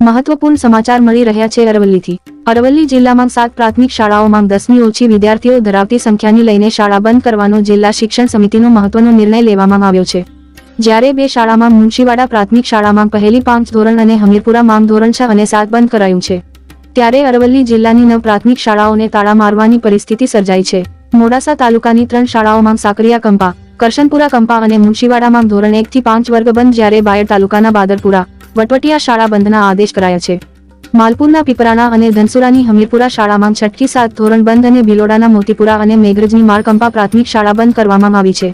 મહત્વપૂર્ણ સમાચાર મળી રહ્યા છે અરવલ્લીથી। અરવલ્લી જિલ્લામાં 7 પ્રાથમિક શાળાઓમાં 10ની ઓછી વિદ્યાર્થીઓ ધરાવતી સંખ્યાને લઈને શાળા બંધ કરવાનો જિલ્લા શિક્ષણ સમિતિનો મહત્વનો નિર્ણય લેવામાં આવ્યો છે। જ્યારે 2 શાળામાં મુનશીવાડા પ્રાથમિક શાળામાં પહેલી 5 ધોરણ અને હમીરપુરા ધોરણ 6 અને 7 બંધ કરાયું છે। ત્યારે અરવલ્લી જિલ્લાની 9 પ્રાથમિક શાળાઓને તાળા મારવાની પરિસ્થિતિ સર્જાઈ છે। મોડાસા તાલુકાની 3 શાળાઓમાં સાકરિયા કંપા, કરશનપુરા કંપા અને મુનશીવાડામાં ધોરણ 1 થી 5 વર્ગ બંધ, જ્યારે બાયડ તાલુકાના બાદરપુરા, વટવટિયા શાળા બંધના આદેશ કરાયા છે। માલપુરના પીપરાના અને ધનસુરાની હમીરપુરા શાળામાં 6 થી 7 ધોરણ બંધ અને ભિલોડાના મોતીપુરા અને મેઘરજની માળકંપા પ્રાથમિક શાળા બંધ કરવામાં આવી છે।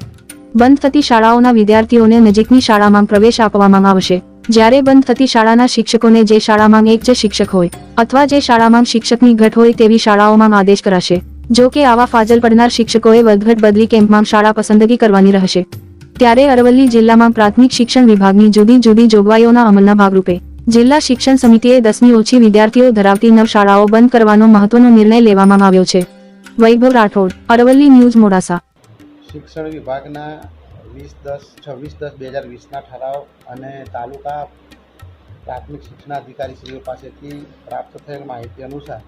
બંધ થતી શાળાઓના વિદ્યાર્થીઓને નજીકની શાળામાં પ્રવેશ આપવામાં આવશે, જ્યારે બંધ થતી શાળાના શિક્ષકોને જે શાળામાં એક જ શિક્ષક હોય અથવા જે શાળામાં શિક્ષકની ઘટ હોય તેવી શાળાઓમાં આદેશ કરાશે। જો કે આવા ફાજલ પડનાર શિક્ષકોએ વધઘટ બદલી કેમ્પમાં શાળા પસંદગી કરવાની રહેશે। ત્યારે અરવલ્લી જિલ્લામાં પ્રાથમિક શિક્ષણ વિભાગની જુદી જુદી જોગવાઈઓના અમલના ભાગરૂપે જિલ્લા શિક્ષણ સમિતિએ 10ની ઓછી વિદ્યાર્થીઓ ધરાવતી 9 શાળાઓ બંધ કરવાનો મહત્વનો નિર્ણય લેવામાં આવ્યો છે। વૈભવ રાઠોડ, અરવલ્લી ન્યૂઝ, મોડાસા। શિક્ષણ વિભાગના 26/10/2020ના ઠરાવ અને તાલુકા પ્રાથમિક શિક્ષણાધિકારીશ્રીઓ પાસેથી પ્રાપ્ત થયેલ માહિતી અનુસાર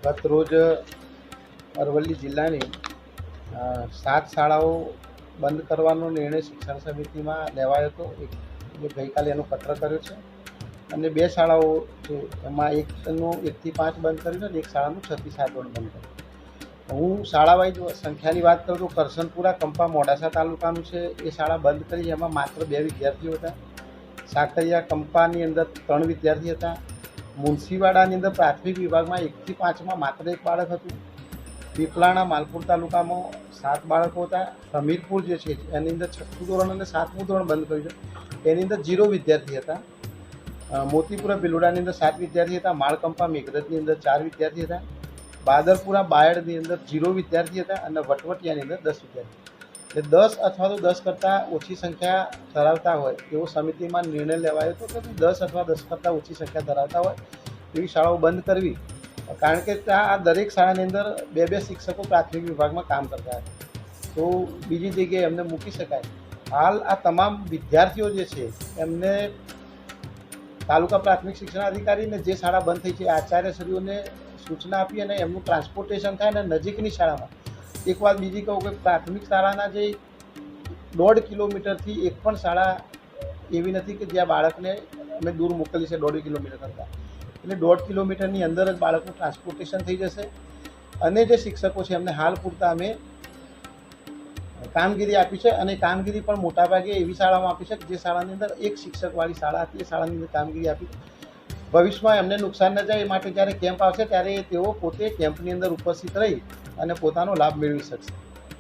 ગત રોજ અરવલ્લી જિલ્લાની 7 શાળાઓ બંધ કરવાનો નિર્ણય શિક્ષણ સમિતિમાં લેવાયો હતો। ગઈકાલે એનો પત્ર કર્યો છે અને 2 શાળાઓ છે એમાં એકનું 1 થી 5 બંધ કર્યું છે અને એક શાળાનું 6 થી 7 બંધ કર્યું। હું શાળા વાઇઝ સંખ્યાની વાત કરું તો કરશનપુરા કંપા મોડાસા તાલુકાનું છે, એ શાળા બંધ કરી, એમાં માત્ર 2 વિદ્યાર્થીઓ હતા। સાકરિયા કંપાની અંદર 3 વિદ્યાર્થી હતા। મુનશીવાડાની અંદર પ્રાથમિક વિભાગમાં 1 થી 5માં માત્ર 1 બાળક હતું। પીપલાણા માલપુર તાલુકામાં 7 બાળકો હતા। હમીરપુર જે છે એની અંદર 6થું ધોરણ અને 7મું ધોરણ બંધ કર્યું છે, એની અંદર 0 વિદ્યાર્થી હતા। મોતીપુરા ભિલોડાની અંદર 7 વિદ્યાર્થી હતા। માળકંપા મેઘરજની અંદર 4 વિદ્યાર્થી હતા। બાદરપુરા બાયડની અંદર 0 વિદ્યાર્થી હતા અને વટવટિયાની અંદર 10 વિદ્યાર્થી। એટલે 10 અથવા તો 10 કરતાં ઓછી સંખ્યા ધરાવતા હોય એવો સમિતિમાં નિર્ણય લેવાયો હતો કે 10 અથવા 10 કરતાં ઓછી સંખ્યા ધરાવતા હોય એવી શાળાઓ બંધ કરવી, કારણ કે ત્યાં આ દરેક શાળાની અંદર 2 શિક્ષકો પ્રાથમિક વિભાગમાં કામ કરતા હતા, તો બીજી જગ્યાએ એમને મૂકી શકાય। હાલ આ તમામ વિદ્યાર્થીઓ જે છે એમને તાલુકા પ્રાથમિક શિક્ષણાધિકારીને જે શાળા બંધ થઈ છે આચાર્યશ્રીઓને સૂચના આપી અને એમનું ટ્રાન્સપોર્ટેશન થાય અને નજીકની શાળામાં। એક વાત બીજી કહું કે પ્રાથમિક શાળાના જે 1.5 કિલોમીટરથી એક પણ શાળા એવી નથી કે જ્યાં બાળકને અમે દૂર મોકલી છે 1.5 કિલોમીટર કરતાં, એટલે 1.5 કિલોમીટરની અંદર જ બાળકનું ટ્રાન્સપોર્ટેશન થઈ જશે। અને જે શિક્ષકો છે એમને હાલ પૂરતા અમે કામગીરી આપી છે અને કામગીરી પણ મોટાભાગે એવી શાળામાં આપી છે કે જે શાળાની અંદર એક શિક્ષકવાળી શાળા હતી, એ શાળાની અંદર કામગીરી આપી। ભવિષ્યમાં એમને નુકસાન ન જાય એ માટે જ્યારે કેમ્પ આવશે ત્યારે તેઓ પોતે કેમ્પની અંદર ઉપસ્થિત રહી અને પોતાનો લાભ મેળવી શકશે।